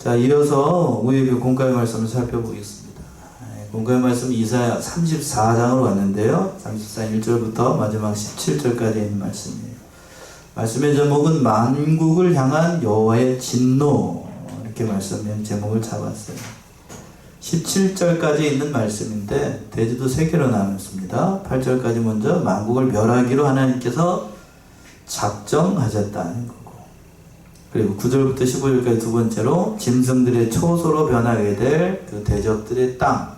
자, 이어서 우리 공과의 말씀을 살펴보겠습니다. 공과의 말씀 이사야 34장으로 왔는데요. 34장 1절부터 마지막 17절까지 있는 말씀이에요. 말씀의 제목은 만국을 향한 여호와의 진노, 이렇게 말씀의 제목을 잡았어요. 17절까지 있는 말씀인데 대지도 3개로 나눴습니다. 8절까지 먼저 만국을 멸하기로 하나님께서 작정하셨다는 거고, 그리고 9절부터 15절까지 두 번째로 짐승들의 초소로 변하게 될 그 대적들의 땅,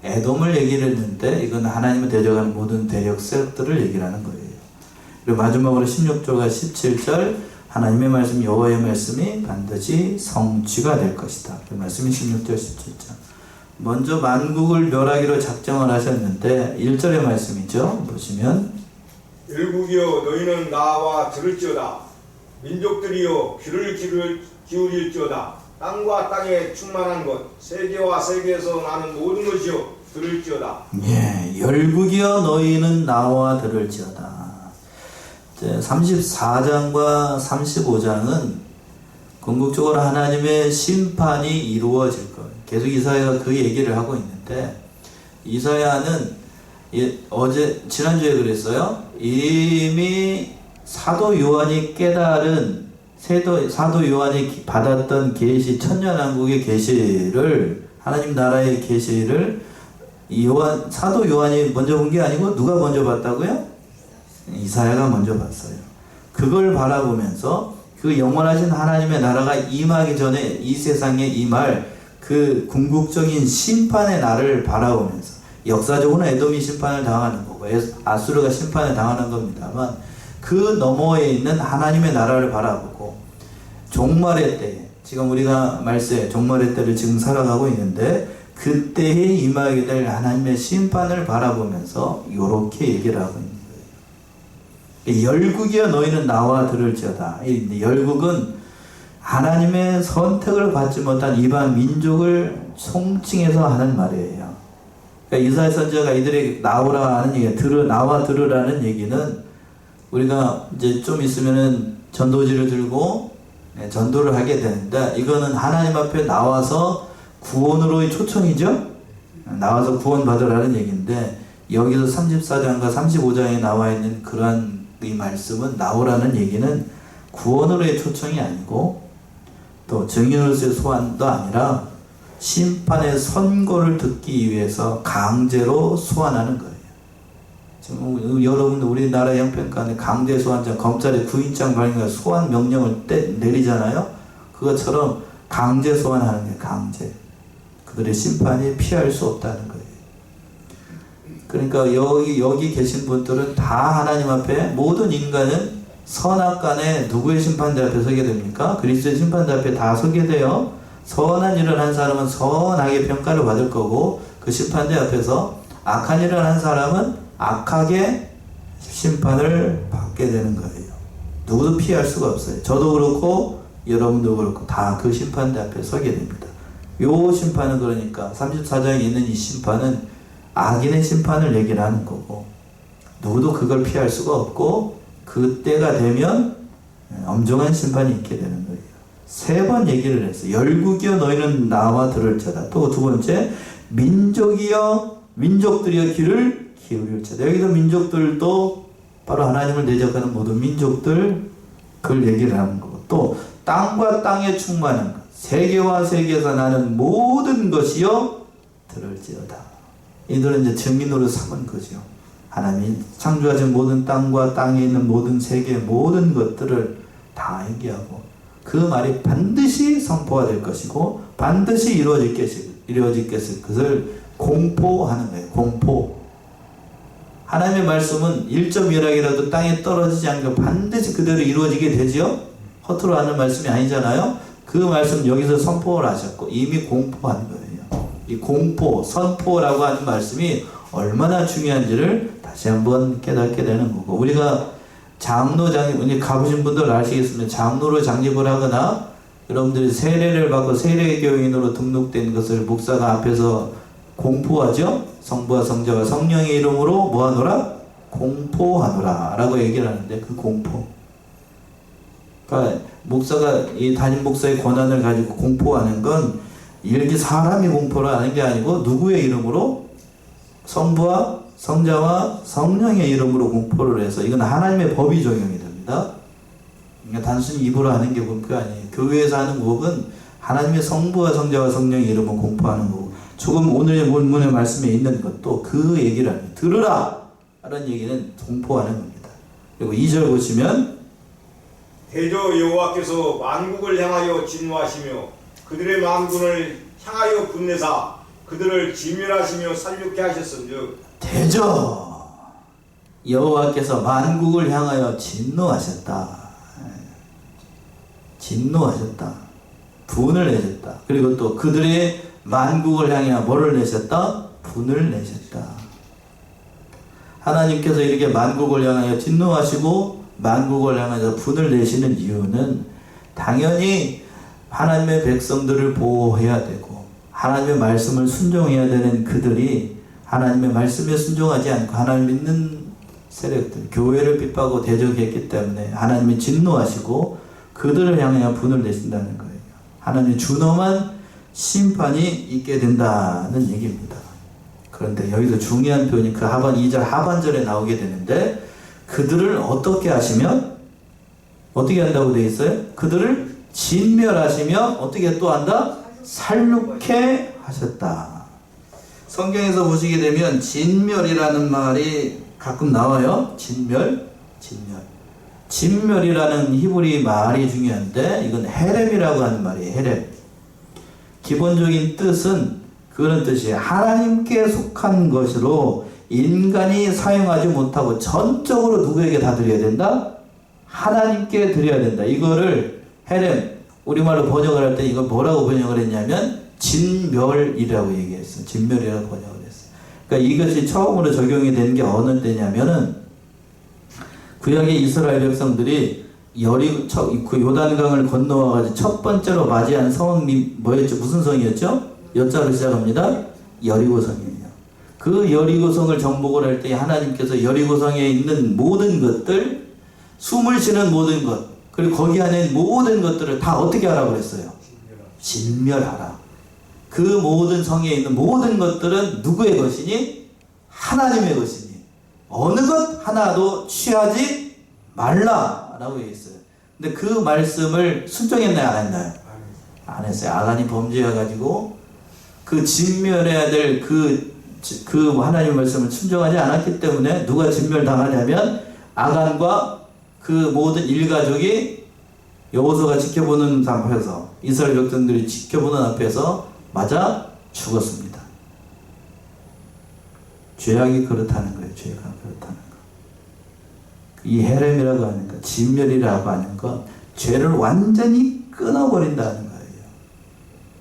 에돔을 얘기를 했는데 이건 하나님을 대적하는 모든 대적 세력들을 얘기를 하는 거예요. 그리고 마지막으로 16절과 17절 하나님의 말씀, 여호와의 말씀이 반드시 성취가 될 것이다. 그 말씀이 16절 17절. 먼저 만국을 멸하기로 작정을 하셨는데 1절의 말씀이죠. 보시면 열국이여 너희는 나와 들을지어다. 민족들이여 귀를 기울일지어다. 땅과 땅에 충만한 것, 세계와 세계에서 나는 모든 것이여 들을지어다. 예, 열국이여 너희는 나와 들을지어다. 34장과 35장은 궁극적으로 하나님의 심판이 이루어질 거예요. 계속 이사야가 그 얘기를 하고 있는데, 이사야는 지난주에 그랬어요. 이미 사도 요한이 깨달은, 사도 요한이 받았던 계시, 천년왕국의 계시를, 하나님 나라의 계시를 사도 요한이 먼저 본 게 아니고 누가 먼저 봤다고요? 이사야가 먼저 봤어요. 그걸 바라보면서 그 영원하신 하나님의 나라가 임하기 전에 이 세상에 임할 그 궁극적인 심판의 날을 바라보면서, 역사적으로는 에돔이 심판을 당하는 거고 아수르가 심판을 당하는 겁니다만, 그 너머에 있는 하나님의 나라를 바라보고 종말의 때, 지금 우리가 말세 종말의 때를 지금 살아가고 있는데 그때에 임하게 될 하나님의 심판을 바라보면서 이렇게 얘기를 하고 있는 거예요. 열국이여 너희는 나와 들을지어다. 열국은 하나님의 선택을 받지 못한 이방 민족을 총칭해서 하는 말이에요. 그러니까 이사야 선지자가 이들에게 나오라 하는 얘기, 나와 들으라는 얘기는, 우리가 이제 좀 있으면은 전도지를 들고 전도를 하게 되는데, 이거는 하나님 앞에 나와서 구원으로의 초청이죠. 나와서 구원 받으라는 얘기인데, 여기서 34장과 35장에 나와 있는 그러한 이 말씀은, 나오라는 얘기는 구원으로의 초청이 아니고 또 증인으로서의 소환도 아니라 심판의 선고를 듣기 위해서 강제로 소환하는 거예요. 지금 여러분 우리나라 형평가는 강제 소환장, 검찰의 구인장 발행과 소환 명령을 내리잖아요. 그것처럼 강제 소환하는 게 강제. 그들의 심판이 피할 수 없다는 거예요. 그러니까 여기 계신 분들은 다 하나님 앞에, 모든 인간은 선악간에 누구의 심판대 앞에 서게 됩니까? 그리스도의 심판대 앞에 다 서게 돼요. 선한 일을 한 사람은 선하게 평가를 받을 거고, 그 심판대 앞에서 악한 일을 한 사람은 악하게 심판을 받게 되는 거예요. 누구도 피할 수가 없어요. 저도 그렇고 여러분도 그렇고 다 그 심판대 앞에 서게 됩니다. 요 심판은, 그러니까 34장에 있는 이 심판은 악인의 심판을 얘기를 하는 거고, 누구도 그걸 피할 수가 없고 그때가 되면 엄중한 심판이 있게 되는 거예요. 3번 얘기를 했어요. 열국이여 너희는 나와 들을지어다. 또 두 번째, 민족들이여 귀를 기울일지어다. 여기도 민족들도 바로 하나님을 대적하는 모든 민족들, 그걸 얘기를 하는 거고, 또 땅과 땅에 충만한 것, 세계와 세계에서 나는 모든 것이여 들을지어다. 이들은 이제 증인으로 삼은 거죠. 하나님이 창조하신 모든 땅과 땅에 있는 모든 세계, 모든 것들을 다 얘기하고, 그 말이 반드시 선포가 될 것이고 반드시 이루어질 것을 공포하는 거예요. 공포. 하나님의 말씀은 1.1학이라도 땅에 떨어지지 않고 반드시 그대로 이루어지게 되지요. 허투루 하는 말씀이 아니잖아요. 그 말씀 여기서 선포를 하셨고 이미 공포한 거예요. 이 공포, 선포라고 하는 말씀이 얼마나 중요한지를 다시 한번 깨닫게 되는 거고, 우리가 장로 장립, 가보신 분들 아시겠습니다. 장로로 장립을 하거나 여러분들이 세례를 받고 세례교인으로 등록된 것을 목사가 앞에서 공포하죠. 성부와 성자와 성령의 이름으로 뭐하노라? 공포하노라 라고 얘기를 하는데, 그 공포, 그러니까 목사가 이 담임 목사의 권한을 가지고 공포하는 건 이렇게 사람이 공포를 하는 게 아니고 누구의 이름으로? 성부와 성자와 성령의 이름으로 공포를 해서 이건 하나님의 법이 적용이 됩니다. 그러니까 단순히 입으로 하는 게 공포가 아니에요. 교회에서 하는 공포는 하나님의 성부와 성자와 성령의 이름을 공포하는 거고, 조금 오늘의 본문의 말씀에 있는 것도 그 얘기를 합니다. 들으라! 라는 얘기는 공포하는 겁니다. 그리고 2절 보시면 대저 여호와께서 만국을 향하여 진노하시며 그들의 만군을 향하여 분내사 그들을 진멸하시며 살육케 하셨은즉 대저 여호와께서 만국을 향하여 진노하셨다. 진노하셨다. 분을 내셨다. 그리고 또 그들의 만국을 향해 뭐를 내셨다? 분을 내셨다. 하나님께서 이렇게 만국을 향하여 진노하시고 만국을 향하여 분을 내시는 이유는 당연히 하나님의 백성들을 보호해야 되고 하나님의 말씀을 순종해야 되는 그들이 하나님의 말씀에 순종하지 않고 하나님 믿는 세력들, 교회를 핍박하고 대적했기 때문에 하나님이 진노하시고 그들을 향하여 분을 내신다는 거예요. 하나님의 준엄한 심판이 있게 된다는 얘기입니다. 그런데 여기서 중요한 표현이 그 하반 2절 하반절에 나오게 되는데 그들을 어떻게 하시면 어떻게 한다고 되어 있어요? 그들을 진멸하시며 어떻게 또 한다? 살육케 하셨다. 성경에서 보시게 되면 진멸이라는 말이 가끔 나와요. 진멸이라는 히브리 말이 중요한데 이건 헤렘이라고 하는 말이에요. 헤렘. 기본적인 뜻은 그런 뜻이에요. 하나님께 속한 것으로 인간이 사용하지 못하고 전적으로 누구에게 다 드려야 된다? 하나님께 드려야 된다. 이거를 헤렘, 우리말로 번역을 할 때 이걸 뭐라고 번역을 했냐면 진멸이라고 얘기했어요. 진멸이라고 번역을 했어요. 그러니까 이것이 처음으로 적용이 된 게 어느 때냐면은 구약의 이스라엘 백성들이 그 요단강을 건너와가지고 첫 번째로 맞이한 성이 뭐였죠? 무슨 성이었죠? 여자로 시작합니다. 여리고성이에요. 그 여리고성을 정복을 할 때 하나님께서 여리고성에 있는 모든 것들, 숨을 쉬는 모든 것, 그리고 거기 안에 모든 것들을 다 어떻게 하라고 그랬어요? 진멸하라. 그 모든 성에 있는 모든 것들은 누구의 것이니? 하나님의 것이니 어느 것 하나도 취하지 말라라고 얘기했어요. 근데 그 말씀을 순종했나요? 안 했나요? 안 했어요. 아간이 범죄해가지고 그 진멸해야 될 그 하나님 말씀을 순종하지 않았기 때문에 누가 진멸당하냐면 아간과 그 모든 일가족이 여호수아가 지켜보는 앞에서 이스라엘 백성들이 지켜보는 앞에서 맞아 죽었습니다. 죄악이 그렇다는 거예요. 죄가 그렇다는 거. 이 헤렘이라고 하는 것, 진멸이라고 하는 것, 죄를 완전히 끊어버린다는 거예요.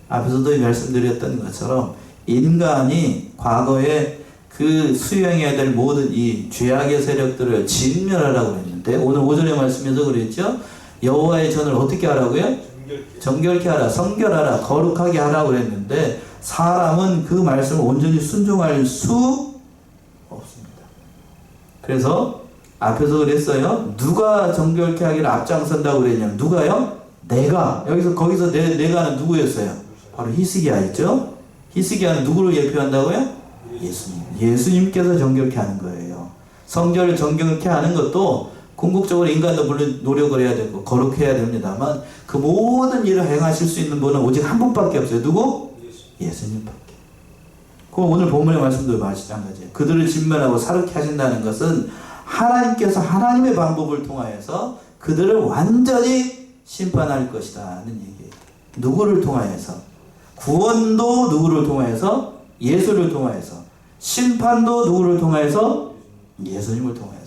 앞에서도 말씀드렸던 것처럼 인간이 과거에 그 수행해야 될 모든 이 죄악의 세력들을 진멸하라고 했는데 오늘 5절의 말씀에서 그랬죠. 여호와의 전을 어떻게 하라고요? 정결케 하라, 성결하라, 거룩하게 하라고 했는데 사람은 그 말씀을 온전히 순종할 수 없습니다. 그래서 앞에서 그랬어요. 누가 정결케 하기를 앞장선다고 그랬냐면 누가요? 내가. 거기서 내가는 누구였어요? 바로 히스기야였죠. 히스기야는 누구를 예표한다고요? 예수님께서 정결케 하는 거예요. 성전을 정결케 하는 것도 궁극적으로 인간도 물론 노력을 해야 되고 거룩해야 됩니다만 그 모든 일을 행하실 수 있는 분은 오직 한 분밖에 없어요. 누구? 예수님밖에. 그럼 오늘 본문의 말씀도 마찬가지예요. 그들을 진멸하고 살육케 하신다는 것은 하나님께서 하나님의 방법을 통하여서 그들을 완전히 심판할 것이라는 얘기예요. 누구를 통하여서? 구원도 누구를 통하여서? 예수를 통하여서. 심판도 누구를 통하여서? 예수님을 통하여서.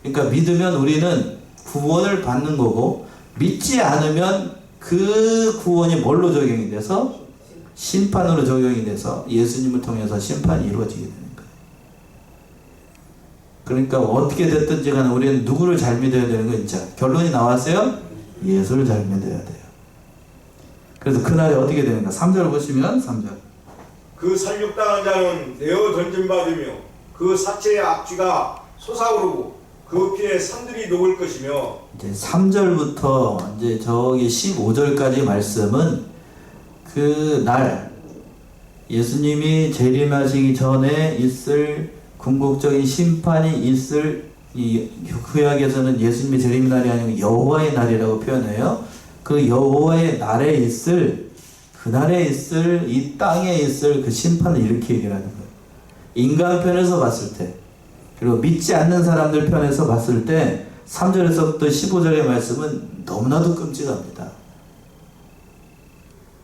그러니까 믿으면 우리는 구원을 받는 거고 믿지 않으면 그 구원이 뭘로 적용이 돼서? 심판으로 적용이 돼서 예수님을 통해서 심판이 이루어지게 되는 거예요. 그러니까 어떻게 됐든지 간에 우리는 누구를 잘 믿어야 되는 거 있죠. 결론이 나왔어요? 예수를 잘 믿어야 돼요. 그래서 그날이 어떻게 되는가? 3절 보시면 3절. 그 살육당한 자는 내어 던짐받으며 그 사체의 악취가 솟아오르고 그 피에 산들이 녹을 것이며 이제 3절부터 이제 저기 15절까지 말씀은 그 날 예수님이 재림하시기 전에 있을 궁극적인 심판이 있을 이 구약에서는 예수님의 재림 날이 아니고 여호와의 날이라고 표현해요. 그 여호와의 날에 있을 그날에 있을 이 땅에 있을 그 심판을 이렇게 얘기를 하는 거예요. 인간 편에서 봤을 때 그리고 믿지 않는 사람들 편에서 봤을 때 3절에서부터 15절의 말씀은 너무나도 끔찍합니다.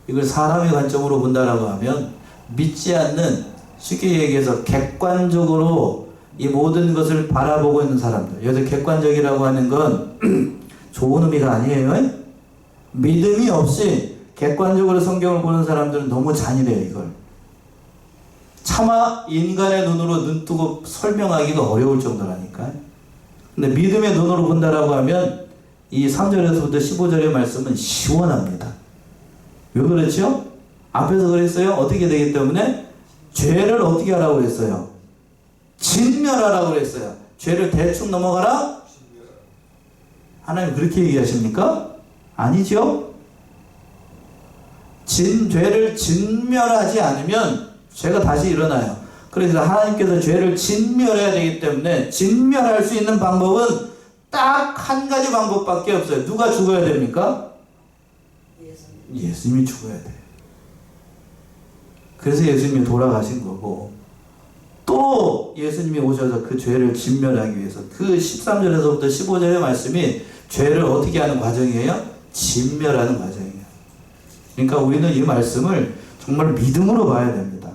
이걸 사람의 관점으로 본다라고 하면 믿지 않는, 쉽게 얘기해서 객관적으로 이 모든 것을 바라보고 있는 사람들, 여기서 객관적이라고 하는 건 좋은 의미가 아니에요. 믿음이 없이 객관적으로 성경을 보는 사람들은 너무 잔인해요. 이걸 차마 인간의 눈으로 눈뜨고 설명하기가 어려울 정도라니까. 근데 믿음의 눈으로 본다라고 하면 이 3절에서부터 15절의 말씀은 시원합니다. 왜 그렇죠? 앞에서 그랬어요. 어떻게 되기 때문에? 죄를 어떻게 하라고 그랬어요? 진멸하라고 그랬어요. 죄를 대충 넘어가라? 하나님 그렇게 얘기하십니까? 아니죠? 죄를 진멸하지 않으면 죄가 다시 일어나요. 그래서 하나님께서 죄를 진멸해야 되기 때문에 진멸할 수 있는 방법은 딱 한 가지 방법밖에 없어요. 누가 죽어야 됩니까? 예수님이 죽어야 돼요. 그래서 예수님이 돌아가신 거고, 또 예수님이 오셔서 그 죄를 진멸하기 위해서 그 13절에서부터 15절의 말씀이 죄를 어떻게 하는 과정이에요? 진멸하는 과정이에요. 그러니까 우리는 이 말씀을 정말 믿음으로 봐야 됩니다.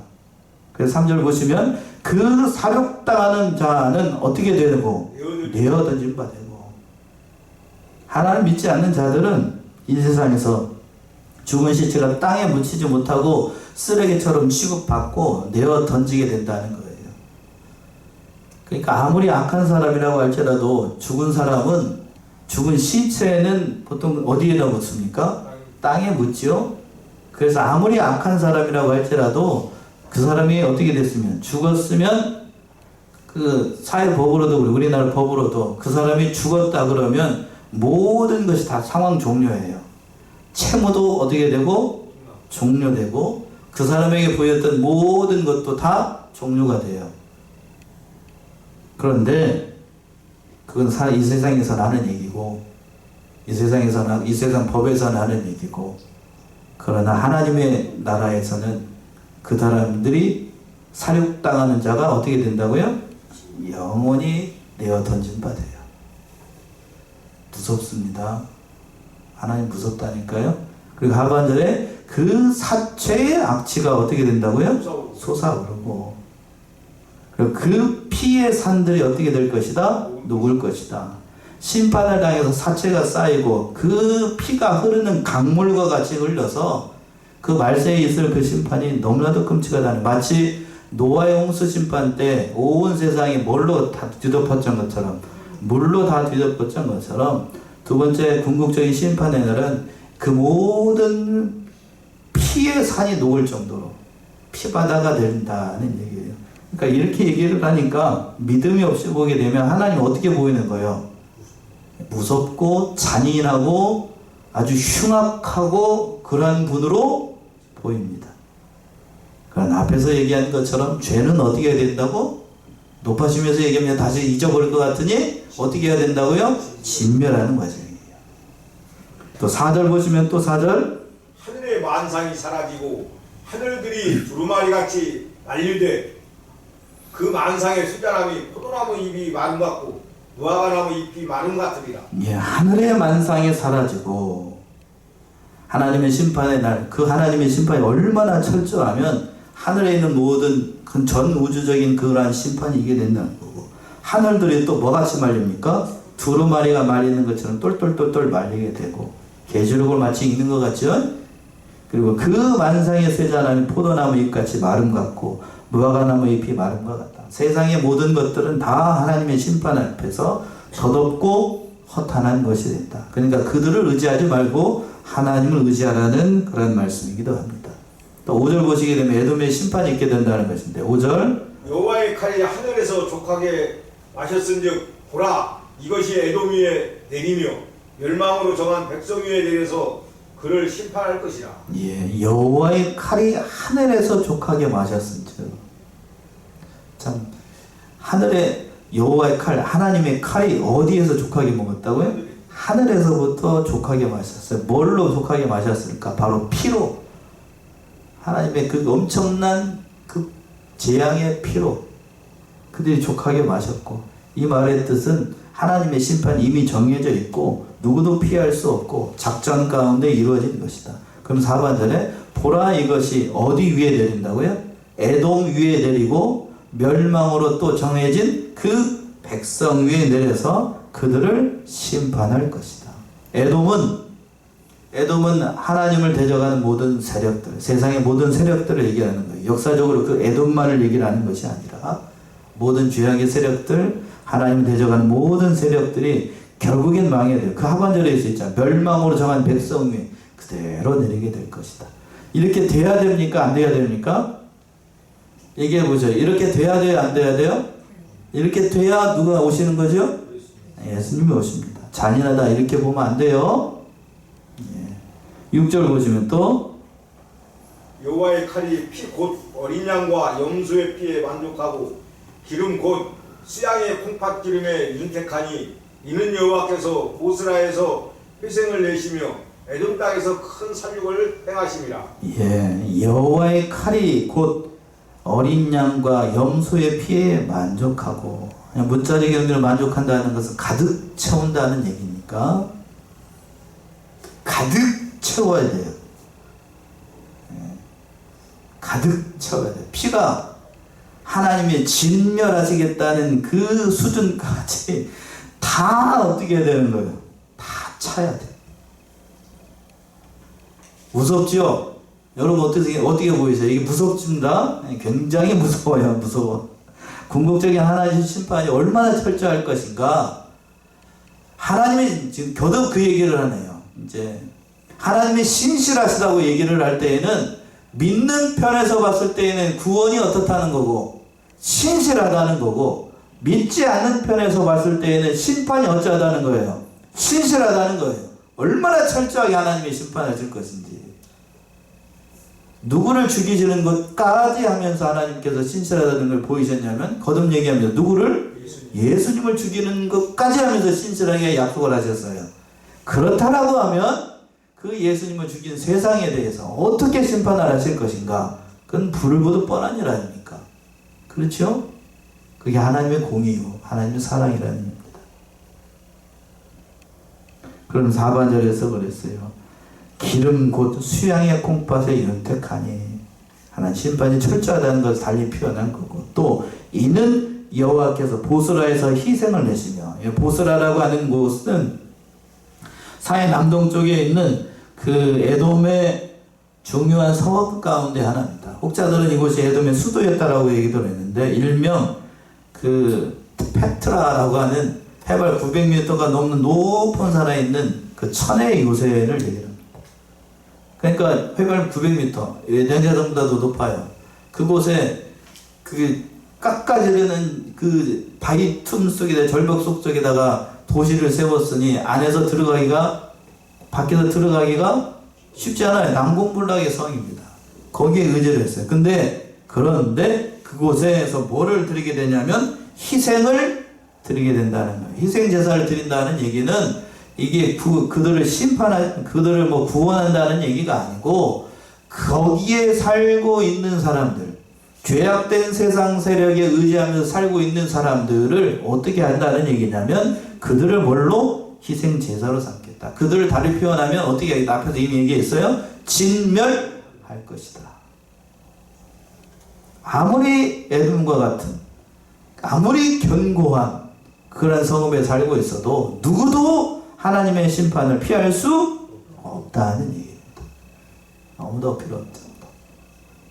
그래서 3절 보시면 그 사륙당하는 자는 어떻게 되고? 내어 던진 바 되고. 하나님 믿지 않는 자들은 이 세상에서 죽은 시체가 땅에 묻히지 못하고 쓰레기처럼 취급받고 내어 던지게 된다는 거예요. 그러니까 아무리 악한 사람이라고 할지라도 죽은 사람은, 죽은 시체는 보통 어디에다 묻습니까? 땅에 묻죠. 그래서 아무리 악한 사람이라고 할지라도 그 사람이 어떻게 됐으면, 죽었으면 그 사회법으로도 우리나라 법으로도 그 사람이 죽었다 그러면 모든 것이 다 상황 종료예요. 채무도 어떻게 되고 종료되고 그 사람에게 보였던 모든 것도 다 종료가 돼요. 그런데 그건 이 세상에서 나는 얘기고, 이 세상 법에서 나는 얘기고, 그러나 하나님의 나라에서는 그 사람들이 사륙당하는 자가 어떻게 된다고요? 영원히 내어 던진 바 돼요. 무섭습니다. 하나님 무섭다니까요. 그리고 하반절에 그 사체의 악취가 어떻게 된다고요? 솟아오르고, 그리고 그 피의 산들이 어떻게 될 것이다? 녹을 것이다. 심판을 당해서 사체가 쌓이고 그 피가 흐르는 강물과 같이 흘려서 그 말세에 있을 그 심판이 너무나도 끔찍하다는, 마치 노아의 홍수 심판 때 온 세상이 뭘로 다 뒤덮었던 것처럼, 물로 다 뒤덮었던 것처럼, 두 번째 궁극적인 심판의 날은 그 모든 피의 산이 녹을 정도로 피바다가 된다는 얘기예요. 그러니까 이렇게 얘기를 하니까 믿음이 없이 보게 되면 하나님 어떻게 보이는 거예요? 무섭고 잔인하고 아주 흉악하고 그러한 분으로 보입니다. 그러나 앞에서 얘기한 것처럼 죄는 어떻게 해야 된다고? 높아지면서 얘기하면 다시 잊어버릴 것 같으니 어떻게 해야 된다고요? 진멸하는 과정이에요. 또 4절 보시면, 또 4절, 하늘의 만상이 사라지고 하늘들이 두루마리같이 만류되 그 만상의 수잔함이 포도나무 잎이 마름 같고 무화과나무 잎이 마름 같으리라. 예, 하늘의 만상이 사라지고 하나님의 심판의 날, 그 하나님의 심판이 얼마나 철저하면 하늘에 있는 모든 그 전 우주적인 그러한 심판이 이게 된다는 거고, 하늘들이 또 뭐같이 말립니까? 두루마리가 말리는 것처럼 똘똘똘똘 말리게 되고, 계시록을 마치 읽는 것 같죠? 그리고 그 만상의 쇠잔함이 포도나무 잎같이 마름 같고 무화과나무 잎이 마른 것 같다. 세상의 모든 것들은 다 하나님의 심판 앞에서 덧없고 허탄한 것이 된다. 그러니까 그들을 의지하지 말고 하나님을 의지하라는 그런 말씀이기도 합니다. 또 5절 보시게 되면 에돔의 심판이 있게 된다는 것인데, 5절, 여호와의 칼이 하늘에서 족하게 마셨은즉 보라 이것이 에돔 위에 내리며 멸망으로 정한 백성 위에 내려서 그를 심판할 것이라. 예, 여호와의 칼이 하늘에서 족하게 마셨은즉. 참, 하늘에 여호와의 칼, 하나님의 칼이 어디에서 족하게 먹었다고요? 하늘에서부터 족하게 마셨어요. 뭘로 족하게 마셨을까? 바로 피로. 하나님의 그 엄청난 그 재앙의 피로 그들이 족하게 마셨고, 이 말의 뜻은 하나님의 심판이 이미 정해져 있고 누구도 피할 수 없고 작전 가운데 이루어진 것이다. 그럼 4반절에 보라, 이것이 어디 위에 내린다고요? 에돔 위에 내리고 멸망으로 또 정해진 그 백성 위에 내려서 그들을 심판할 것이다. 에돔은 하나님을 대적하는 모든 세력들, 세상의 모든 세력들을 얘기하는 거예요. 역사적으로 그 에돔만을 얘기를 하는 것이 아니라 모든 죄악의 세력들, 하나님을 대적하는 모든 세력들이 결국엔 망해야 돼요. 그 하반절에 있잖아요. 멸망으로 정한 백성 위에 그대로 내리게 될 것이다. 이렇게 돼야 됩니까? 안 돼야 됩니까? 얘기해보죠. 이렇게 돼야 돼요? 안 돼야 돼요? 이렇게 돼야 누가 오시는 거죠? 예수님이 오십니다. 잔인하다 이렇게 보면 안 돼요. 6절 보시면 또 여호와의 칼이 피 곧 어린 양과 염소의 피에 만족하고 기름 곧 수양의 콩팥 기름에 윤택하니 이는 여호와께서 보스라에서 회생을 내시며 에돔 땅에서 큰 살육을 행하심이라. 예, 여호와의 칼이 곧 어린 양과 염소의 피에 만족하고, 그냥 문자적인 의미로 만족한다는 것은 가득 채운다는 얘기니까 가득 채워야 돼요. 가득 채워야 돼요. 피가 하나님이 진멸하시겠다는 그 수준까지 다 어떻게 해야 되는 거예요? 다 차야 돼. 무섭죠? 여러분 어떻게 보이세요? 이게 무섭습니다. 굉장히 무서워요. 무서워. 궁극적인 하나님의 심판이 얼마나 철저할 것인가. 하나님이 지금 겨우 그 얘기를 하네요. 이제 하나님이 신실하시다고 얘기를 할 때에는 믿는 편에서 봤을 때에는 구원이 어떻다는 거고 신실하다는 거고, 믿지 않는 편에서 봤을 때에는 심판이 어쩌다는 거예요? 신실하다는 거예요. 얼마나 철저하게 하나님이 심판하실 것인지. 누구를 죽이시는 것까지 하면서 하나님께서 신실하다는 걸 보이셨냐면 거듭 얘기합니다. 누구를? 예수님을 죽이는 것까지 하면서 신실하게 약속을 하셨어요. 그렇다라고 하면 그 예수님을 죽인 세상에 대해서 어떻게 심판을 하실 것인가? 그건 불을 보듯 뻔한 일 아닙니까? 그렇죠? 그게 하나님의 공의요, 하나님의 사랑이라는 겁니다. 그럼 4반절에서 그랬어요. 기름 곧 수양의 콩팥에 윤택하니. 하나님 심판이 철저하다는 것을 달리 표현한 거고, 또 이는 여호와께서 보스라에서 희생을 내시며, 보스라라고 하는 곳은 사해 남동쪽에 있는 그 에돔의 중요한 성읍 가운데 하나입니다. 혹자들은 이곳이 에돔의 수도였다라고 얘기도 했는데, 일명 그 페트라라고 하는 해발 900m가 넘는 높은 산에 있는 그 천의 요새를 얘기합니다. 그러니까 해발 900m, 내년보다도 높아요. 그곳에 그 깎아지르는 그 바위 틈 속에다, 절벽 속에다가 도시를 세웠으니 안에서 들어가기가, 밖에서 들어가기가 쉽지 않아요. 난공불락의 성입니다. 거기에 의지를 했어요. 그런데 그곳에서 뭐를 드리게 되냐면 희생을 드리게 된다는 거예요. 희생 제사를 드린다는 얘기는 이게 그들을 뭐 구원한다는 얘기가 아니고, 거기에 살고 있는 사람들, 죄악된 세상 세력에 의지하면서 살고 있는 사람들을 어떻게 한다는 얘기냐면, 그들을 뭘로? 희생 제사로 삼겠다. 그들을 다리 표현하면 어떻게 하겠다. 앞에서 이미 얘기했어요. 진멸할 것이다. 아무리 에돔과 같은, 아무리 견고한 그런 성읍에 살고 있어도 누구도 하나님의 심판을 피할 수 없다는 얘기입니다. 아무도 필요 없다.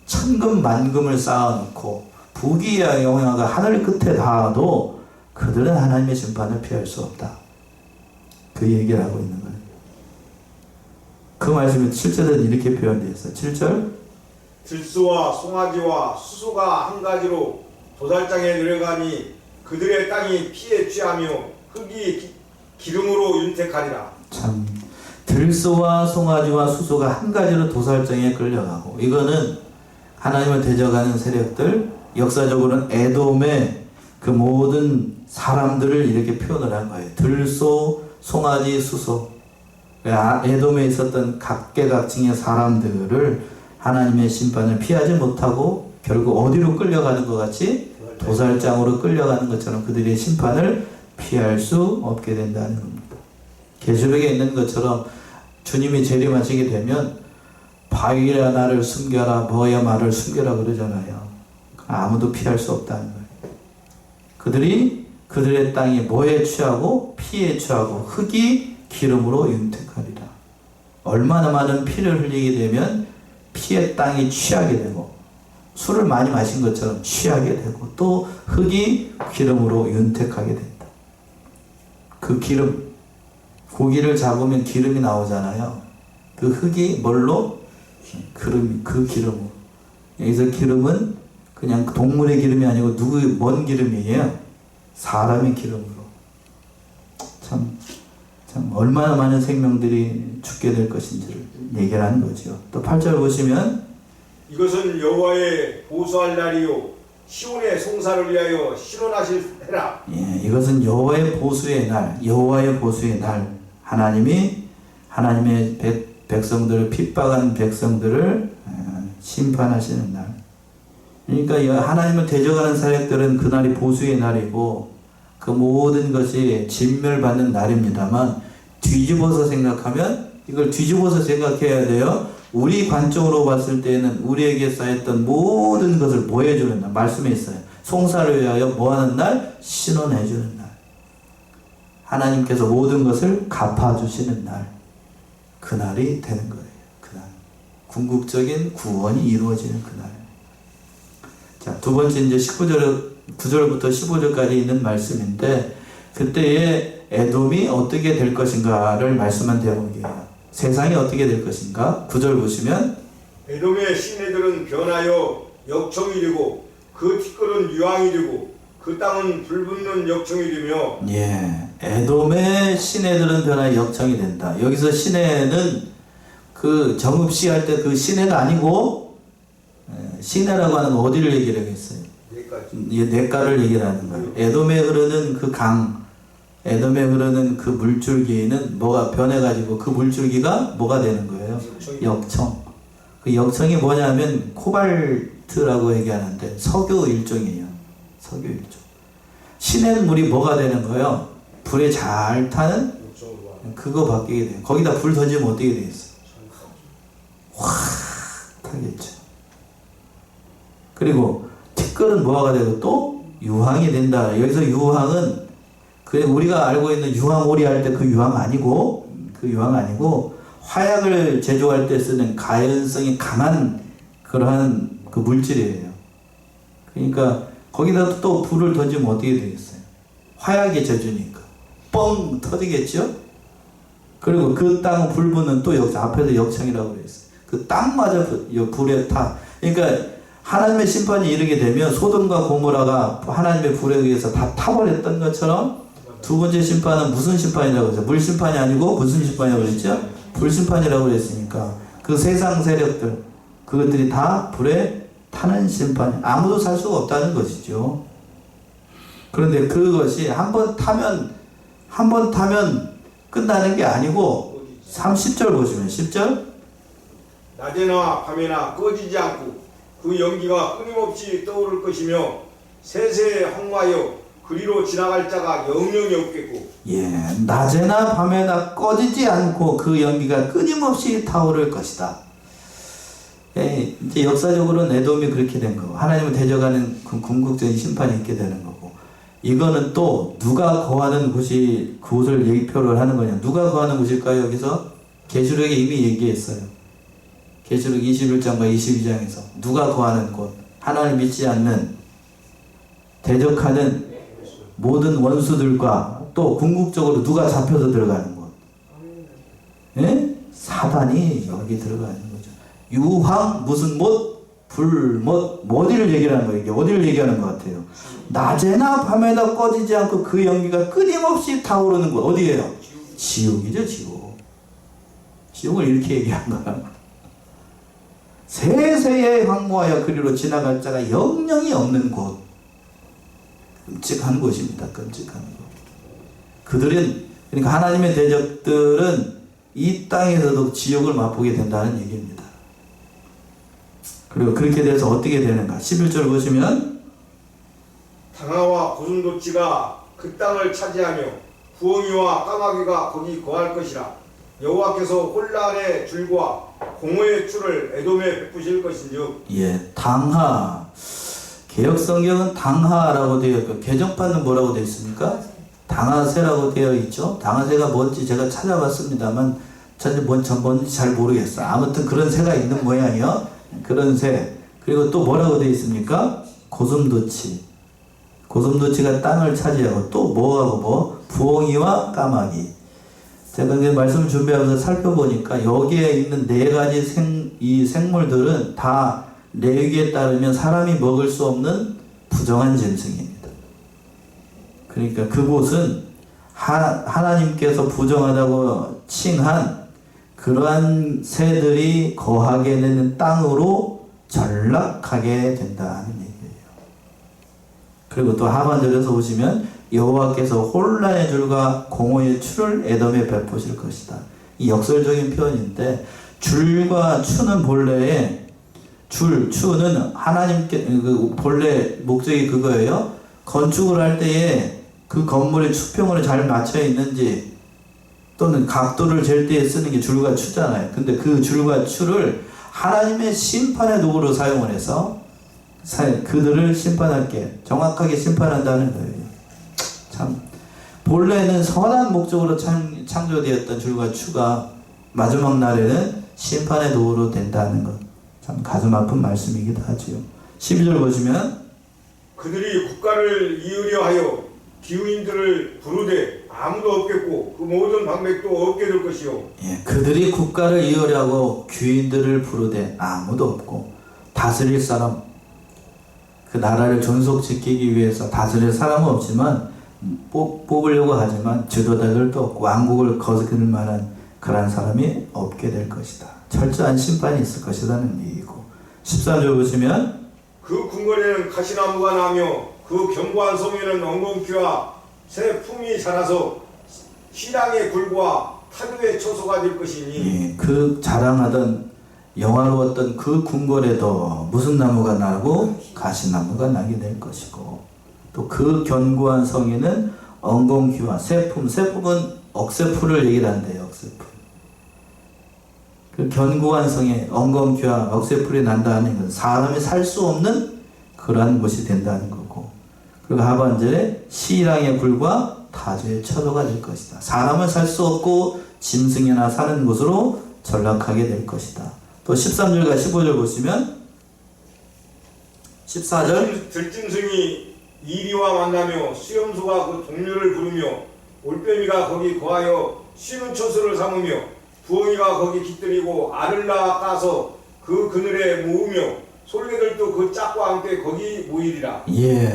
천금 만금을 쌓아놓고 부귀와 영화가 하늘 끝에 닿아도 그들은 하나님의 심판을 피할 수 없다. 그 얘기를 하고 있는 거예요. 그 말씀이 7절에는 이렇게 표현되어 있어요. 7절 들소와 송아지와 수소가 한 가지로 도살장에 내려가니 그들의 땅이 피에 취하며 흙이 기름으로 윤택하리라. 참 들소와 송아지와 수소가 한 가지로 도살장에 끌려가고, 이거는 하나님을 대적하는 세력들, 역사적으로는 에돔의 그 모든 사람들을 이렇게 표현을 한 거예요. 들소, 송아지, 수소. 에돔에 있었던 각계각층의 사람들을 하나님의 심판을 피하지 못하고 결국 어디로 끌려가는 것 같이 도살장으로 끌려가는 것처럼 그들의 심판을 피할 수 없게 된다는 겁니다. 계시록에 있는 것처럼 주님이 재림하시게 되면 바위야 나를 숨겨라, 뭐야 말을 숨겨라 그러잖아요. 아무도 피할 수 없다는 거예요. 그들의 땅이 뭐에 취하고 피에 취하고 흙이 기름으로 윤택하리라. 얼마나 많은 피를 흘리게 되면 피의 땅이 취하게 되고, 술을 많이 마신 것처럼 취하게 되고, 또 흙이 기름으로 윤택하게 된다. 그 기름, 고기를 잡으면 기름이 나오잖아요. 그 흙이 뭘로? 그 기름으로. 여기서 기름은 그냥 동물의 기름이 아니고 뭔 기름이에요? 사람의 기름으로. 참 얼마나 많은 생명들이 죽게 될 것인지를 얘기하는 거죠. 또 8절 보시면, 이것은 여호와의 보수할 날이요 시온의 송사를 위하여 실현하실 해라. 예, 이것은 여호와의 보수의 날, 여호와의 보수의 날. 하나님의 백성들을, 핍박한 백성들을 심판하시는 날. 그러니까 하나님을 대적하는 세력들은 그날이 보수의 날이고 그 모든 것이 진멸받는 날입니다만, 뒤집어서 생각하면, 이걸 뒤집어서 생각해야 돼요. 우리 관점으로 봤을 때는 우리에게 쌓였던 모든 것을 뭐 해주는 날? 말씀에 있어요. 송사를 위하여 뭐 하는 날? 신원해주는 날. 하나님께서 모든 것을 갚아주시는 날. 그날이 되는 거예요. 그날. 궁극적인 구원이 이루어지는 그날. 자, 두 번째 이제 9절부터 15절까지 있는 말씀인데, 그때의 에돔이 어떻게 될 것인가를 말씀한 대목이에요. 세상이 어떻게 될 것인가? 9절 보시면, 에돔의 시내들은 변하여 역청이 되고 그 티끌은 유황이 되고 그 땅은 불붙는 역청이 되며. 예, 에돔의 시내들은 변하여 역청이 된다. 여기서 시내는 그 정읍시 할 때 그 시내가 아니고, 시내라고 하는 건 어디를 얘기를 하겠어요? 냇가를 얘기를 하는 거예요. 에돔에 흐르는 그 강, 에돔에 흐르는 그 물줄기는 뭐가 변해가지고 그 물줄기가 뭐가 되는 거예요? 역청. 그 역청이 뭐냐면 코발트라고 얘기하는데 석유 일종이에요. 석유 일종. 시내는 물이 뭐가 되는 거예요? 불에 잘 타는 그거 바뀌게 돼요. 거기다 불 던지면 어떻게 되겠어요? 확 타겠죠. 그리고 티끌은 뭐가 되고 또 유황이 된다. 여기서 유황은 우리가 알고 있는 유황오리 할 때 그 유황 아니고, 화약을 제조할 때 쓰는 가연성이 강한 그러한 그 물질이에요. 그러니까 거기다 또 불을 던지면 어떻게 되겠어요? 화약이 제조니까 뻥 터지겠죠? 그리고 그 땅 불붙는 또 앞에서 역청이라고 그랬어요. 그 땅마저 불에 타. 그러니까 하나님의 심판이 이르게 되면 소돔과 고모라가 하나님의 불에 의해서 다 타버렸던 것처럼, 두 번째 심판은 무슨 심판이라고 했어요? 물 심판이 아니고 무슨 심판이라고 그랬죠? 불 심판이라고 그랬으니까 그 세상 세력들, 그것들이 다 불에 타는 심판. 아무도 살 수가 없다는 것이죠. 그런데 그것이 한 번 타면 끝나는 게 아니고, 30절 보시면, 10절, 낮에나 밤에나 꺼지지 않고 그 연기가 끊임없이 떠오를 것이며 세세에 항마하여 그리로 지나갈 자가 영영이 없겠고. 예, 낮에나 밤에나 꺼지지 않고 그 연기가 끊임없이 타오를 것이다. 예, 이제 역사적으로는 에돔이 그렇게 된 거고, 하나님을 대적하는 그 궁극적인 심판이 있게 되는 거고, 이거는 또 누가 거하는 곳이, 그곳을 예표를 하는 거냐? 누가 거하는 곳일까요? 여기서 계시록에 이미 얘기했어요. 계시록 21장과 22장에서 누가 거하는 곳, 하나님을 믿지 않는, 대적하는 모든 원수들과 또 궁극적으로 누가 잡혀서 들어가는 곳, 예? 사단이 여기 들어가는 거죠. 유황 무슨 못? 뭐 어디를 얘기하는 거예요? 이게 어디를 얘기하는 것 같아요? 낮에나 밤에나 꺼지지 않고 그 연기가 끊임없이 타오르는 곳 어디예요? 지옥이죠, 지옥. 지옥을 이렇게 얘기한 거야. 세세에 황무하여 그리로 지나갈 자가 영영이 없는 곳. 끔찍한 곳입니다. 끔찍한 곳. 그들은, 그러니까 하나님의 대적들은 이 땅에서도 지옥을 맛보게 된다는 얘기입니다. 그리고 그렇게 돼서 어떻게 되는가? 11절 보시면 당하와 고슴도치가 그 땅을 차지하며 부엉이와 까마귀가 거기 거할 것이라. 여호와께서 혼란의 줄과 공허의 줄을 에돔에 베푸실 것인즉. 예, 당하. 개역 성경은 당하라고 되어 있고 개정판은 뭐라고 되어 있습니까? 당하새라고 되어 있죠. 당하새가 뭔지 제가 찾아봤습니다만 뭔지 잘 모르겠어. 아무튼 그런 새가 있는 모양이요. 그런 새. 그리고 또 뭐라고 되어 있습니까? 고슴도치. 고슴도치가 땅을 차지하고 또 뭐하고 부엉이와 까마귀. 제가 이제 말씀을 준비하면서 살펴보니까 여기에 있는 네 가지 이 생물들은 다 레위기에 따르면 사람이 먹을 수 없는 부정한 짐승입니다. 그러니까 그곳은 하나님께서 부정하다고 칭한 그러한 새들이 거하게 되는 땅으로 전락하게 된다는 얘기예요. 그리고 또 하반절에서 보시면 여호와께서 혼란의 줄과 공허의 추를 에돔에 베푸실 것이다. 이 역설적인 표현인데 줄과 추는 본래에 추는 하나님께 본래 목적이 그거예요. 건축을 할 때에 그 건물의 수평으로 잘 맞춰 있는지 또는 각도를 잴 때에 쓰는 게 줄과 추잖아요. 근데 그 줄과 추를 하나님의 심판의 도구로 사용을 해서 그들을 심판할게 정확하게 심판한다는 거예요. 참 본래는 선한 목적으로 창조되었던 줄과 추가 마지막 날에는 심판의 도구로 된다는 것. 참 가슴 아픈 말씀이기도 하지요. 12절 보시면 그들이 국가를 이으려 하여 기후인들을 부르되 아무도 없겠고 그 모든 방백도 없게 될 것이요. 예, 그들이 국가를 이으려고 귀인들을 부르되 아무도 없고 다스릴 사람 그 나라를 존속시키기 위해서 다스릴 사람은 없지만 뽑으려고 하지만 지도자들도 없고 왕국을 거스를 만한 그런 사람이 없게 될 것이다. 철저한 심판이 있을 것이라는 얘기고 13절 보시면 그 궁궐에는 가시나무가 나며 그 견고한 성에는 엉겅퀴와 새 품이 자라서 시랑의 굴과 타류의 초소가 될 것이니. 예, 그 자랑하던 영화로웠던 그 궁궐에도 무슨 나무가 나고 가시나무가 나게 될 것이고 또 그 견고한 성에는 엉겅퀴와 새품, 새품은 억새풀을 얘기를 한대요. 억새풀. 그 견고한 성에 엉겅퀴와 억새풀이 난다는 것은 사람이 살 수 없는 그러한 곳이 된다는 거고 그리고 하반절에 시랑의 굴과 타주의 처소가 될 것이다. 사람은 살 수 없고 짐승이나 사는 곳으로 전락하게 될 것이다. 또 13절과 15절 보시면 14절 들짐승이 이리와 만나며 수염소가 그 동료를 부르며 올빼미가 거기 거하여 쉬는 초소를 삼으며 부엉이가 거기 깃들이고 알을 낳아 까서 그 그늘에 모으며 솔개들도 그 짝과 함께 거기 모이리라. 예,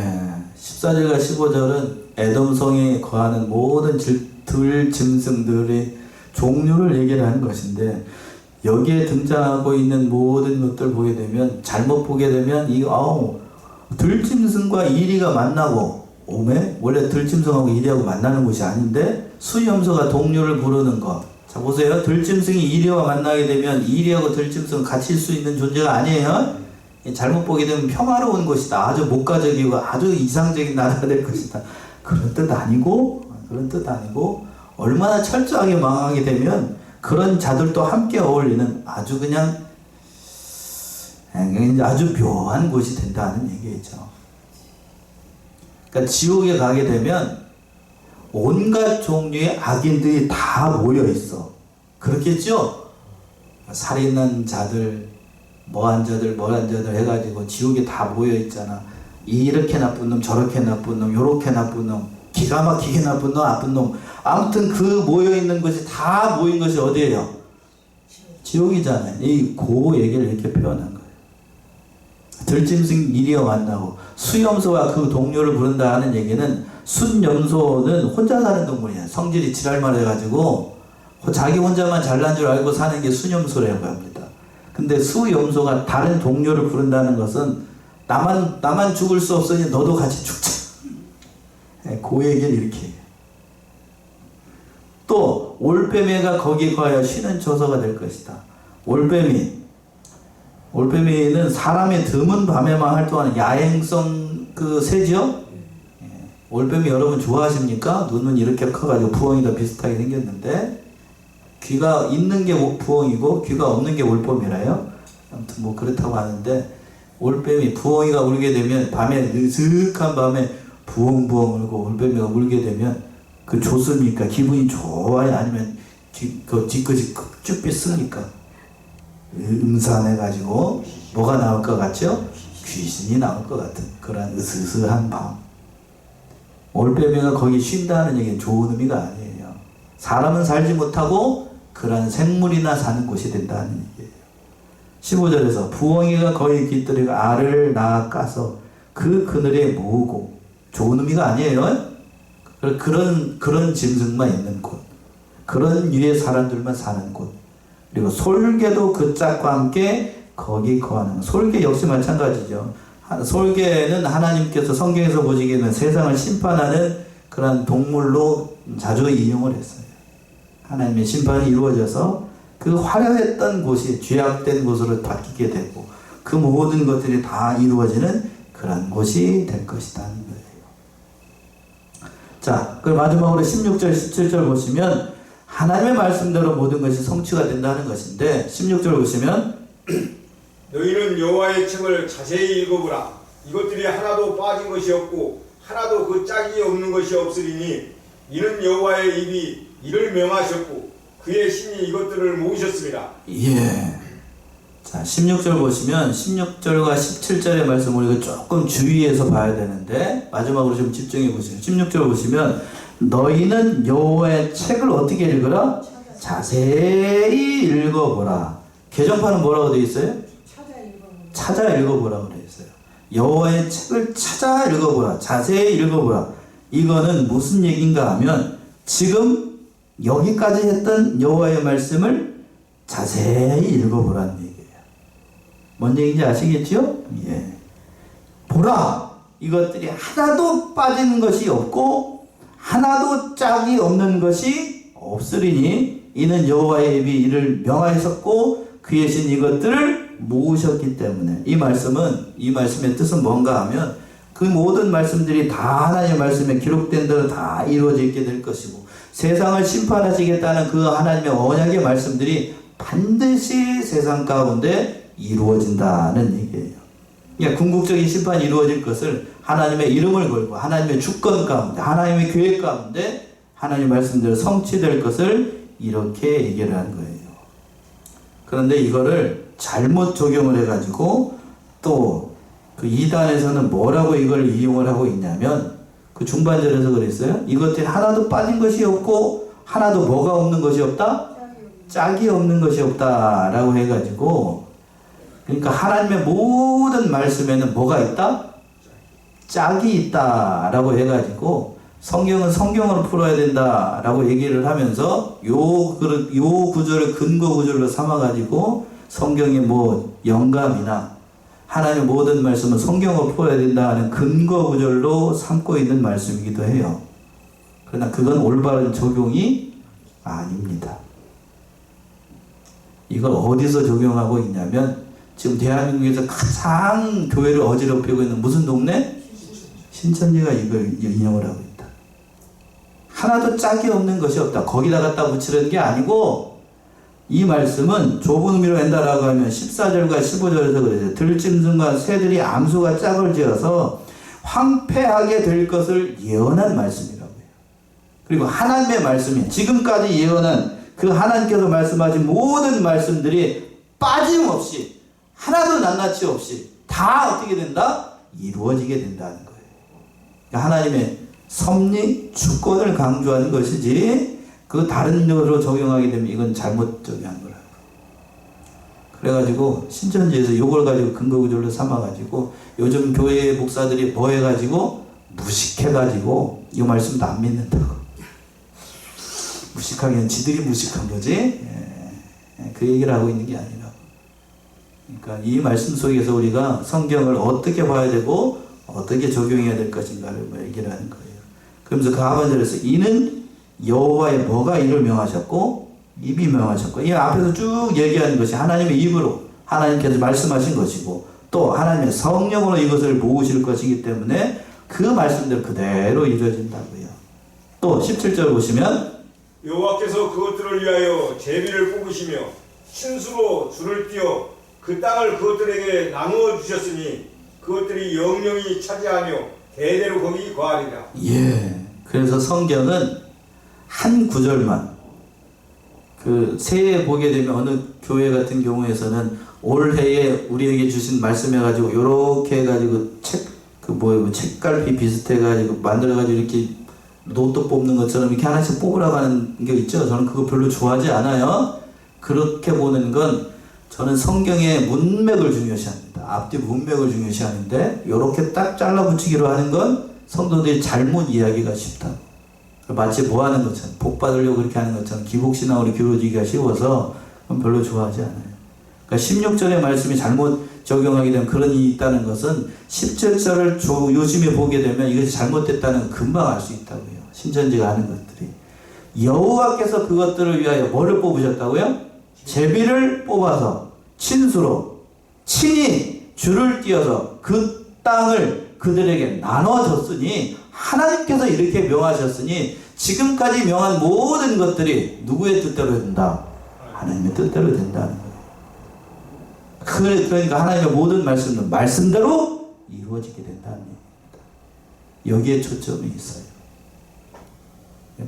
14절과 15절은 에돔성에 거하는 모든 들짐승들의 종류를 얘기를 하는 것인데 여기에 등장하고 있는 모든 것들 보게 되면 잘못 보게 되면 들짐승과 이리가 만나고 오메 원래 들짐승하고 이리하고 만나는 곳이 아닌데 수염소가 동료를 부르는 것. 자 보세요. 들짐승이 이리와 만나게 되면 이리하고 들짐승은 같이 있을 수 있는 존재가 아니에요. 잘못 보게 되면 평화로운 것이다. 아주 목가적이고 아주 이상적인 나라가 될 것이다. 그런 뜻 아니고 얼마나 철저하게 망하게 되면 그런 자들도 함께 어울리는 아주 그냥 아주 묘한 곳이 된다는 얘기죠. 그러니까 지옥에 가게 되면 온갖 종류의 악인들이 다 모여 있어. 그렇겠죠? 살인한 자들, 뭐한 자들 해가지고 지옥에 다 모여 있잖아. 이렇게 나쁜 놈, 저렇게 나쁜 놈, 요렇게 나쁜 놈, 기가 막히게 나쁜 놈, 나쁜 놈. 아무튼 그 모여 있는 것이 다 모인 것이 어디예요? 지옥이잖아요. 그 얘기를 이렇게 표현한 거예요. 들짐승 이리어 만나고 수염소가 그 동료를 부른다 하는 얘기는 순염소는 혼자 사는 동물이야. 성질이 지랄만 해가지고 자기 혼자만 잘난 줄 알고 사는 게 순염소라고 합니다. 근데 수염소가 다른 동료를 부른다는 것은 나만 죽을 수 없으니 너도 같이 죽자. 그 얘기를 이렇게 해요. 또 올빼미가 거기 거하여 쉬는 처소가 될 것이다. 올빼미는 사람의 드문 밤에만 활동하는 야행성 그 새죠. 올빼미 여러분 좋아하십니까? 눈은 이렇게 커가지고 부엉이도 비슷하게 생겼는데 귀가 있는 게 부엉이고 귀가 없는 게 올빼미라요. 아무튼 뭐 그렇다고 하는데 올빼미 부엉이가 울게 되면 밤에 느슥한 밤에 부엉부엉 울고 올빼미가 울게 되면 그 좋습니까? 기분이 좋아요? 아니면 그 뒤끝이 쭉 삐습니까? 음산해가지고 뭐가 나올 것 같죠? 귀신이 나올 것 같은 그런 으스스한 밤. 올빼미가 거기 쉰다는 얘기는 좋은 의미가 아니에요. 사람은 살지 못하고 그런 생물이나 사는 곳이 된다는 얘기예요. 15절에서 부엉이가 거기 깃들이고 알을 낳아까서 그 그늘에 모으고, 좋은 의미가 아니에요. 그런 짐승만 있는 곳, 그런 유의 사람들만 사는 곳. 그리고 솔개도 그 짝과 함께 거기 거하는 것. 솔개 역시 마찬가지죠. 솔개는 하나님께서 성경에서 보시기에는 세상을 심판하는 그런 동물로 자주 이용을 했어요. 하나님의 심판이 이루어져서 그 화려했던 곳이 죄악된 곳으로 바뀌게 되고 그 모든 것들이 다 이루어지는 그런 곳이 될 것이다 하는 거예요. 자, 그럼 마지막으로 16절, 17절 보시면 하나님의 말씀대로 모든 것이 성취가 된다는 것인데 16절 보시면 너희는 여호와의 책을 자세히 읽어보라. 이것들이 하나도 빠진 것이 없고 하나도 그 짝이 없는 것이 없으리니 이는 여호와의 입이 이를 명하셨고 그의 신이 이것들을 모으셨습니다. 예. 자, 16절 보시면 16절과 17절의 말씀 우리가 조금 주의해서 봐야 되는데 마지막으로 좀 집중해 보세요. 16절 보시면 너희는 여호와의 책을 어떻게 읽어라? 자세히 읽어보라. 개정판은 뭐라고 되어 있어요? 찾아 읽어보라고 되어 있어요. 여호와의 책을 찾아 읽어보라. 자세히 읽어보라. 이거는 무슨 얘기인가 하면 지금 여기까지 했던 여호와의 말씀을 자세히 읽어보라는 얘기예요. 뭔 얘기인지 아시겠죠? 예. 보라! 이것들이 하나도 빠지는 것이 없고 하나도 짝이 없는 것이 없으리니 이는 여호와의 입이 이를 명하셨고 그의 신 이것들을 모으셨기 때문에. 이 말씀의 뜻은 뭔가 하면 그 모든 말씀들이 다 하나님의 말씀에 기록된 대로 다 이루어져 있게 될 것이고 세상을 심판하시겠다는 그 하나님의 언약의 말씀들이 반드시 세상 가운데 이루어진다는 얘기예요. 그러니까 궁극적인 심판이 이루어질 것을 하나님의 이름을 걸고 하나님의 주권 가운데 하나님의 계획 가운데 하나님의 말씀대로 성취될 것을 이렇게 얘기를 하는 거예요. 그런데 이거를 잘못 적용을 해가지고 또 그 이단에서는 뭐라고 이걸 이용을 하고 있냐면 그 중반절에서 그랬어요. 이것들이 하나도 빠진 것이 없고 하나도 뭐가 없는 것이 없다? 짝이 없는 것이 없다 라고 해가지고 그러니까 하나님의 모든 말씀에는 뭐가 있다? 짝이 있다 라고 해가지고 성경은 성경으로 풀어야 된다 라고 얘기를 하면서 요 구절을 근거 구절로 삼아가지고 성경의 뭐 영감이나 하나님의 모든 말씀은 성경으로 풀어야 된다 하는 근거 구절로 삼고 있는 말씀이기도 해요. 그러나 그건 올바른 적용이 아닙니다. 이걸 어디서 적용하고 있냐면 지금 대한민국에서 가장 교회를 어지럽히고 있는 무슨 동네? 신천지가 이걸 인용을 하고 있다. 하나도 짝이 없는 것이 없다. 거기다 갖다 붙이는 게 아니고 이 말씀은 좁은 의미로 한다라고 하면 14절과 15절에서 그래요. 들짐승과 새들이 암수가 짝을 지어서 황폐하게 될 것을 예언한 말씀이라고 해요. 그리고 하나님의 말씀이 지금까지 예언한 그 하나님께서 말씀하신 모든 말씀들이 빠짐없이 하나도 낱낱이 없이 다 어떻게 된다? 이루어지게 된다는 거예요. 그러니까 하나님의 섭리, 주권을 강조하는 것이지 그 다른 것으로 적용하게 되면 이건 잘못 적용한 거라고. 그래가지고 신천지에서 요걸 가지고 근거구절로 삼아가지고 요즘 교회 목사들이 뭐 해가지고 무식해가지고 이 말씀도 안 믿는다고. 무식하기엔 지들이 무식한 거지. 그 얘기를 하고 있는 게 아니라고. 그러니까 이 말씀 속에서 우리가 성경을 어떻게 봐야 되고 어떻게 적용해야 될 것인가를 뭐 얘기를 하는 거예요. 그러면서 그 하반절에서 이는 여호와의 뭐가 이를 명하셨고 입이 명하셨고, 이 앞에서 쭉 얘기하는 것이 하나님의 입으로 하나님께서 말씀하신 것이고 또 하나님의 성령으로 이것을 모으실 것이기 때문에 그 말씀대로 그대로 이루어진다고요. 또 17절 보시면 여호와께서 그것들을 위하여 제비를 뽑으시며 신수로 줄을 띄어 그 땅을 그것들에게 나누어 주셨으니 그것들이 영영이 차지하며 대대로 거기 거하리라. 예. 그래서 성경은 한 구절만 그 새해 보게 되면 어느 교회 같은 경우에서는 올해에 우리에게 주신 말씀 해가지고 요렇게 해가지고 책갈피 비슷해가지고 만들어가지고 이렇게 로또 뽑는 것처럼 이렇게 하나씩 뽑으라고 하는 게 있죠. 저는 그거 별로 좋아하지 않아요. 그렇게 보는 건 저는 성경의 문맥을 중요시합니다. 앞뒤 문맥을 중요시하는데 요렇게 딱 잘라 붙이기로 하는 건 성도들이 잘못 이해하기가 쉽다. 마치 뭐 하는 것처럼 복 받으려고 그렇게 하는 것처럼 기복신앙으로 기울어지기가 쉬워서 별로 좋아하지 않아요. 그러니까 16절의 말씀이 잘못 적용하게 되면 그런 일이 있다는 것은 17절을 유심히 보게 되면 이것이 잘못됐다는 걸 금방 알 수 있다고요. 신천지가 하는 것들이. 여호와께서 그것들을 위하여 뭐를 뽑으셨다고요? 제비를 뽑아서 친수로 친히 줄을 띄어서 그 땅을 그들에게 나눠줬으니 하나님께서 이렇게 명하셨으니 지금까지 명한 모든 것들이 누구의 뜻대로 된다? 하나님의 뜻대로 된다는 거예요. 그러니까 하나님의 모든 말씀은 말씀대로 이루어지게 된다는 얘기입니다. 여기에 초점이 있어요.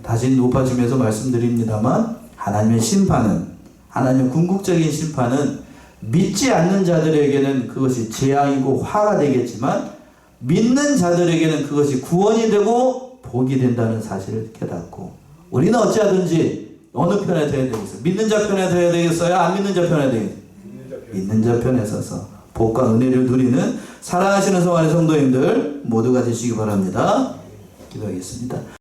다시 높아지면서 말씀드립니다만 하나님의 심판은, 하나님의 궁극적인 심판은 믿지 않는 자들에게는 그것이 재앙이고 화가 되겠지만 믿는 자들에게는 그것이 구원이 되고 복이 된다는 사실을 깨닫고 우리는 어찌하든지 어느 편에 서야 되겠어요? 믿는 자 편에 서야 되겠어요? 안 믿는 자 편에 되겠어요? 믿는 자 편에 서서 복과 은혜를 누리는 사랑하시는 성도님들 모두가 되시기 바랍니다. 기도하겠습니다.